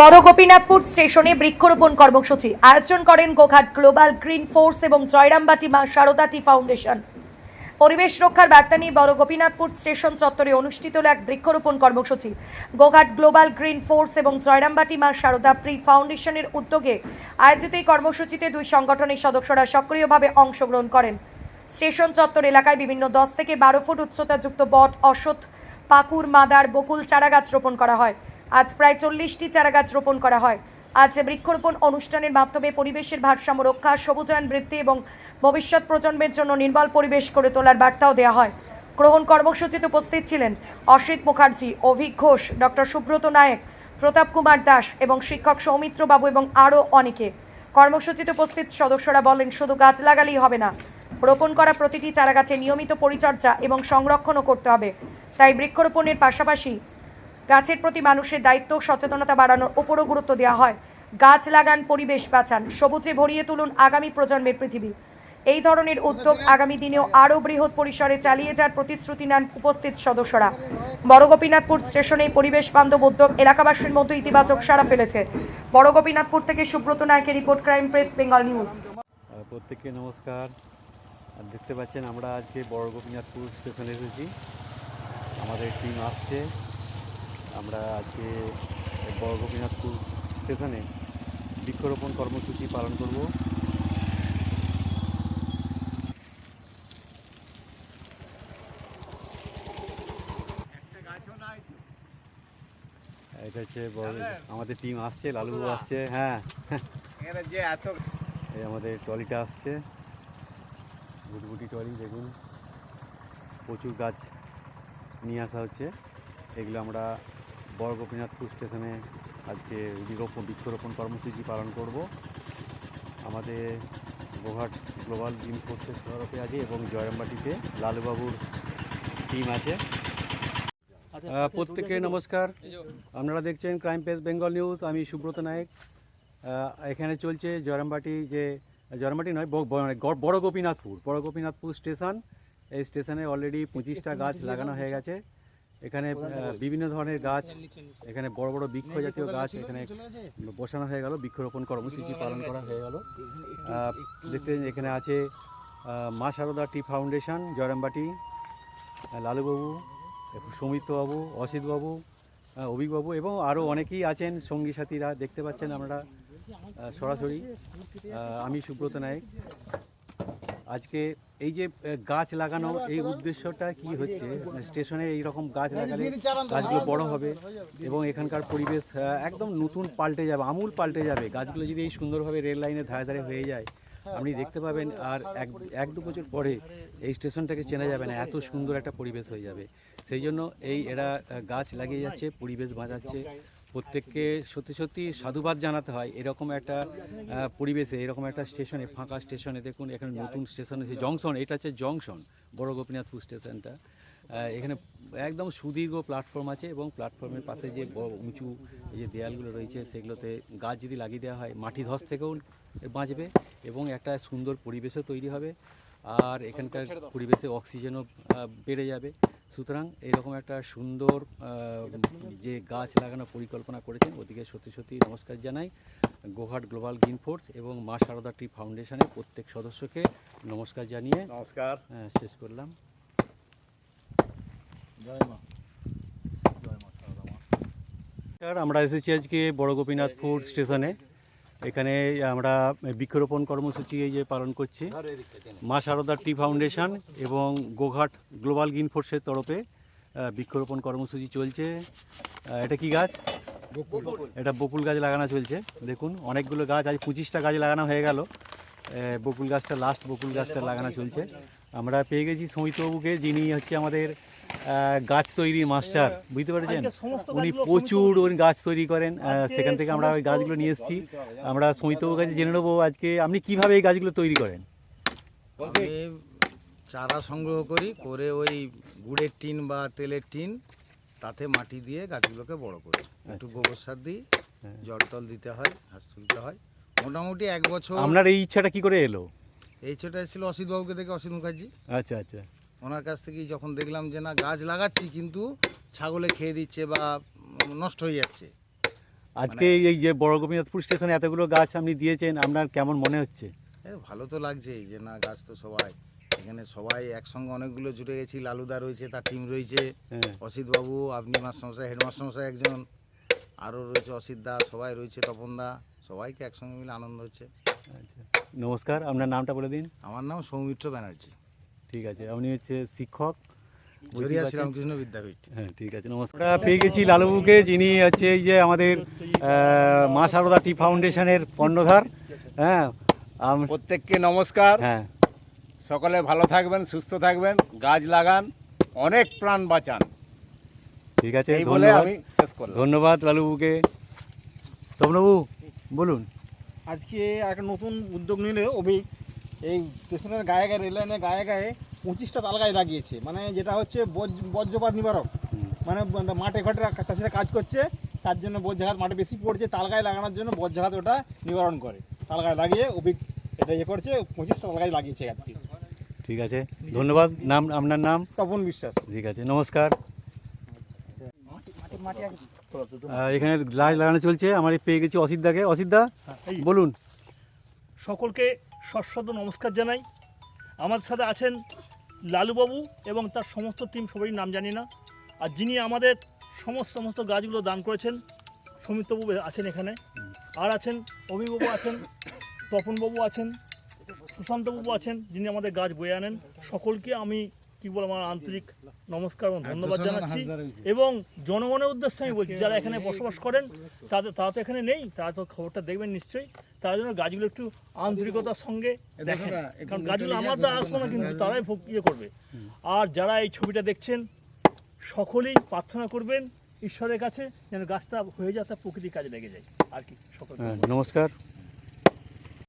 বড় গোপীনাথপুর স্টেশনে বৃক্ষরোপণ কর্মসূচি আয়োজন করেন গোঘাট গ্লোবাল গ্রিন ফোর্স এবং জয়রামবাটি মা শারদা টি ফাউন্ডেশন। পরিবেশ রক্ষার বার্তা নিয়ে বড় গোপীনাথপুর স্টেশন চত্বরে অনুষ্ঠিত হল এক বৃক্ষরোপণ কর্মসূচি। গোঘাট গ্লোবাল গ্রিন ফোর্স এবং জয়রামবাটি মা শারদা টি ফাউন্ডেশনের উদ্যোগে আয়োজিত এই কর্মসূচিতে দুই সংগঠনের সদস্যরা সক্রিয়ভাবে অংশগ্রহণ করেন। স্টেশন চত্বর এলাকায় বিভিন্ন 10 থেকে 12 ফুট উচ্চতাযুক্ত বট, অশ্বত্থ, পাকুর, মাদার, বকুল চারাগাছ রোপণ করা হয়। আজ প্রায় 40টি চারাগাছ রোপণ করা হয়। আজ বৃক্ষরোপণ অনুষ্ঠানের মাধ্যমে পরিবেশের ভারসাম্য রক্ষা, সবুজায়ন বৃদ্ধি এবং ভবিষ্যৎ প্রজন্মের জন্য নির্মল পরিবেশ করে তোলার বার্তাও দেওয়া হয়। গ্রহণ কর্মসূচিতে উপস্থিত ছিলেন অসিত মুখার্জি, অভিক ঘোষ, ডক্টর সুব্রত নায়ক, প্রতাপ কুমার দাস এবং শিক্ষক সৌমিত্র বাবু এবং আরও অনেকে। কর্মসূচিতে উপস্থিত সদস্যরা বলেন, শুধু গাছ লাগালেই হবে না, রোপণ করা প্রতিটি চারাগাছের নিয়মিত পরিচর্যা এবং সংরক্ষণও করতে হবে। তাই বৃক্ষরোপণের পাশাপাশি গাছের প্রতি মানুষের দায়িত্ব, সচেতনতা বাড়ানোর উপরও গুরুত্ব দেওয়া হয়। গাছ লাগান, পরিবেশ বাঁচান, সবুজে ভরিয়ে তুলুন আগামী প্রজন্মের পৃথিবী। এই ধরনের উদ্যোগ আগামী দিনেও আরও বৃহৎ পরিসরে চালিয়ে যাওয়ার প্রতিশ্রুতি নেন উপস্থিত সদস্যরা। বড় গোপীনাথপুর স্টেশনে পরিবেশ বান্ধব উদ্যোগ এলাকাবাসীর মধ্যে ইতিবাচক সাড়া ফেলেছে। বড় গোপীনাথপুর থেকে সুব্রত নায়কের report, crime press, Bengal news. প্রত্যেককে নমস্কার। দেখতে পাচ্ছেন আমরা আজকে বড় গোপীনাথপুর স্টেশনে এসেছি। আমাদের টিম আসছে। আমরা আজকে বড় গোপীনাথপুর স্টেশনে বৃক্ষরোপণ কর্মসূচি পালন করব। এটা হচ্ছে আমাদের টিম আসছে, লালুবাবু আসছে। হ্যাঁ, এই আমাদের ট্রলিটা আসছে, গুটগুটি ট্রলি। দেখুন, প্রচুর গাছ নিয়ে আসা হচ্ছে। এগুলো আমরা বড় গোপীনাথপুর স্টেশনে আজকে বৃক্ষরোপণ কর্মসূচি পালন করব। আমাদের গোঘাট গ্লোবাল গ্রিন ফোর্সের তরফে আছে এবং জয়রামবাটিতে লালুবাবুর টিম আছে। প্রত্যেককে নমস্কার। আপনারা দেখছেন ক্রাইম প্রেস, বেঙ্গল নিউজ। আমি সুব্রত নায়ক। এখানে চলছে জয়রামবাটি নয়, বড় গোপীনাথপুর স্টেশন। এই স্টেশনে অলরেডি 25টা গাছ লাগানো হয়ে গেছে। এখানে বিভিন্ন ধরনের গাছ, এখানে বড় বড় বৃক্ষ জাতীয় গাছ এখানে বসানো হয়ে গেল। বৃক্ষরোপণ কর্মসূচি পালন করা হয়ে গেল। দেখতে এখানে আছে মা শারদা টি ফাউন্ডেশন, জয়রামবাটি, লালুবাবু, সৌমিত্রবাবু, অসিতবাবু, অভিকবাবু এবং আরও অনেকেই আছেন সঙ্গী সাথীরা। দেখতে পাচ্ছেন আমরা সরাসরি। আমি সুব্রত নায়ক। আজকে এই যে গাছ লাগানো, এই উদ্দেশ্যটা কি হচ্ছে, স্টেশনে এই রকম গাছ লাগালে গাছগুলো বড় হবে এবং এখানকার পরিবেশ একদম নতুন পাল্টে যাবে, আমূল পাল্টে যাবে। গাছগুলো যদি এই সুন্দরভাবে রেল লাইনের ধারে ধারে হয়ে যায়, আপনি দেখতে পাবেন আর এক দু বছর পরে এই স্টেশনটাকে চেনা যাবে না, এত সুন্দর একটা পরিবেশ হয়ে যাবে। সেই জন্য এরা গাছ লাগিয়ে যাচ্ছে, পরিবেশ বাঁচাচ্ছে। প্রত্যেককে সত্যি সত্যি সাধুবাদ জানাতে হয়। এরকম একটা পরিবেশে, এরকম একটা স্টেশনে, ফাঁকা স্টেশনে দেখুন, এখানে নতুন স্টেশন হচ্ছে জংশন। এটা হচ্ছে জংশন, বড় গোপীনাথপুর স্টেশনটা। এখানে একদম সুদীর্ঘ প্ল্যাটফর্ম আছে এবং প্ল্যাটফর্মের পাশে যে বড় উঁচু যে দেয়ালগুলো রয়েছে, সেগুলোতে গাছ যদি লাগিয়ে দেওয়া হয়, মাটি ধস থেকেও বাঁচবে এবং একটা সুন্দর পরিবেশও তৈরি হবে। আর এখানকার পরিবেশে অক্সিজেনও বেড়ে যাবে। সুতরাং এইরকম একটা সুন্দর যে গাছ লাগানোর পরিকল্পনা করেছেন, ওদিকে সত্যি সত্যি নমস্কার জানাই। গোঘাট গ্লোবাল গ্রিন ফোর্স এবং মা শারদা টি ফাউন্ডেশনের প্রত্যেক সদস্যকে নমস্কার জানিয়ে নমস্কার শেষ করলাম। জয় মা, জয় মা শারদা মা। আমরা এসেছি আজকে বড় গোপীনাথপুর স্টেশনে। এখানে আমরা বৃক্ষরোপণ কর্মসূচি এই যে পালন করছি। মা শারদা টি ফাউন্ডেশন এবং গোঘাট গ্লোবাল গ্রিন ফোর্সের তরফে বৃক্ষরোপণ কর্মসূচি চলছে। এটা কি গাছ? এটা বকুল গাছ লাগানো চলছে। দেখুন, অনেকগুলো গাছ, আজ 25টা গাছ লাগানো হয়ে গেল। বকুল গাছটা লাস্ট, বকুল গাছটা লাগানো চলছে। আমরা পেয়ে গেছি সৌমিত্রবাবুকে, যিনি হচ্ছে আমাদের গাছ তৈরির মাস্টার, বুঝতে পারছেন। উনি প্রচুর গাছ তৈরি করেন। সেখান থেকে আমরা ওই গাছগুলো নিয়ে এসেছি। আমরা সৌমিত্রবাবুর কাছে জেনে নেবো আজকে আপনি কীভাবে এই গাছগুলো তৈরি করেন। আমি চারা সংগ্রহ করে ওই গুড়ের টিন বা তেলের টিন, তাতে মাটি দিয়ে গাছগুলোকে বড় করি। একটু গোবর সার দিই, জল টল দিতে হয়, ঘাস তুলতে হয়। মোটামুটি 1 বছর। আপনার এই ইচ্ছাটা কি করে এলো? এই ছোটা এসেছিল অসিতবাবুকে দেখে, অসিত মুখার্জি। আচ্ছা আচ্ছা। ওনার কাছ থেকেই যখন দেখলাম যে না, গাছ লাগাচ্ছি কিন্তু ছাগলে খেয়ে দিচ্ছে বা নষ্ট হয়ে যাচ্ছে, আজকে এই যে বড় গোপীনাথপুর স্টেশনে এতগুলো গাছ আপনি দিয়েছেন, আপনার কেমন মনে হচ্ছে? ভালো তো লাগছেই যে না, গাছ তো সবাই এখানে সবাই একসঙ্গে অনেকগুলো জুটে গেছি। লালুদা রয়েছে, তার টিম রয়েছে, হ্যাঁ। অসিতবাবু, আপনি মাস্টারমশাই, হেডমাস্টারমশাই একজন, আরও রয়েছে অসিত দা, সবাই রয়েছে, তপন দা, সবাইকে একসঙ্গে মিলে আনন্দ হচ্ছে। আচ্ছা, নমস্কার, আপনার নামটা বলে দিন। আমার নাম সৌমিত্র ব্যানার্জি, ঠিক আছে, আপনি হচ্ছে শিক্ষক ঝরিয়া শ্রীরামকৃষ্ণ বিদ্যাপীঠ। হ্যাঁ, ঠিক আছে, নমস্কার। আমরা পেয়ে গেছি লালুবাবুকে, যিনি হচ্ছে এই যে আমাদের মা সারদা টি ফাউন্ডেশনের কর্ণধার। হ্যাঁ, প্রত্যেককে নমস্কার। হ্যাঁ, সকলে ভালো থাকবেন, সুস্থ থাকবেন, গাছ লাগান, অনেক প্রাণ বাঁচান, ঠিক আছে, এই বলে ধন্যবাদ। আমি শেষ করলাম। ধন্যবাদ লালুবাবুকে। তপনবাবু বলুন। আজকে একটা নতুন উদ্যোগ নিলে এই স্টেশনের গায়ে গায়ে রেল লাইনের গায়ে গায়ে 25টা তাল গাছ লাগিয়েছে, মানে যেটা হচ্ছে বজ্রপাত নিবারক। মানে মাঠে ঘাটে চাষিরা কাজ করছে, তার জন্য বজ্রঘাত মাঠে বেশি পড়ছে, তাল গাছ লাগানোর জন্য বজ্রঘাত ওটা নিবারণ করে। তাল গাছ লাগিয়ে এটা করছে, 25টা তাল গাছ লাগিয়েছে আজকে। ঠিক আছে, ধন্যবাদ। নাম, আপনার নাম? তপন বিশ্বাস। ঠিক আছে, নমস্কার। এখানে গাছ লাগানো চলছে, আমার পেয়ে গেছি অসিতদাকে। অসিতদা বলুন। সকলকে সশ্রদ্ধ নমস্কার জানাই। আমার সাথে আছেন লালুবাবু এবং তার সমস্ত টিম, সবারই নাম জানি না। আর যিনি আমাদের সমস্ত গাছগুলো দান করেছেন, সৌমিত্রবাবু আছেন এখানে, আর আছেন অভিবাবু আছেন, তপনবাবু আছেন, সুশান্তবাবু আছেন, যিনি আমাদের গাছ বয়ে আনেন। সকলকে আমি আমার আন্তরিক নমস্কার এবং ধন্যবাদ জানাচ্ছি। এবং জনগণের উদ্দেশ্যে আমি বলছি, যারা এখানে বসবাস করেন, তারা তো এখানে নেই, তারা তো খবরটা দেখবেন নিশ্চয়ই, তারা যেন গাছগুলো একটু আন্তরিকতার সঙ্গে দেখেন, কারণ গাছগুলো আমার তো আসবো না, কিন্তু তারাই করবে। আর যারা এই ছবিটা দেখছেন, সকলেই প্রার্থনা করবেন ঈশ্বরের কাছে যেন গাছটা হয়ে যায়, তার প্রকৃতির কাজে লেগে যায় আর কি। সকল নমস্কার।